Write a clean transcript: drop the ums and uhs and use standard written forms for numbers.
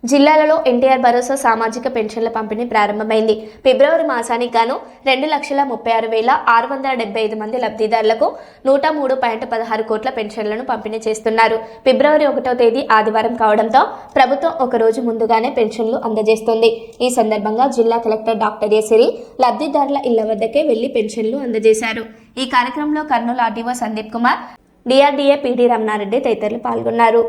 జిల్లాలలో ఎన్టీఆర్ భరోసా సామాజిక పెన్షన్ల పంపిణీ ప్రారంభమైంది. ఫిబ్రవరి మాసానికి గాను 2,36,675 మంది లబ్ధిదారులకు 103.16 కోట్ల పెన్షన్లను పంపిణీ చేస్తున్నారు. ఫిబ్రవరి 1వ తేదీ ఆదివారం కావడంతో ప్రభుత్వం ఒక రోజు ముందుగానే పెన్షన్లు అందజేస్తుంది. ఈ సందర్భంగా జిల్లా కలెక్టర్ డాక్టర్ ఎసిరి లబ్ధిదారుల ఇళ్ల వద్దకే వెళ్లి పెన్షన్లు అందజేశారు. ఈ కార్యక్రమంలో Kurnool RDO Sandeep Kumar, DRDA PD Ramana Reddy తదితరులు పాల్గొన్నారు.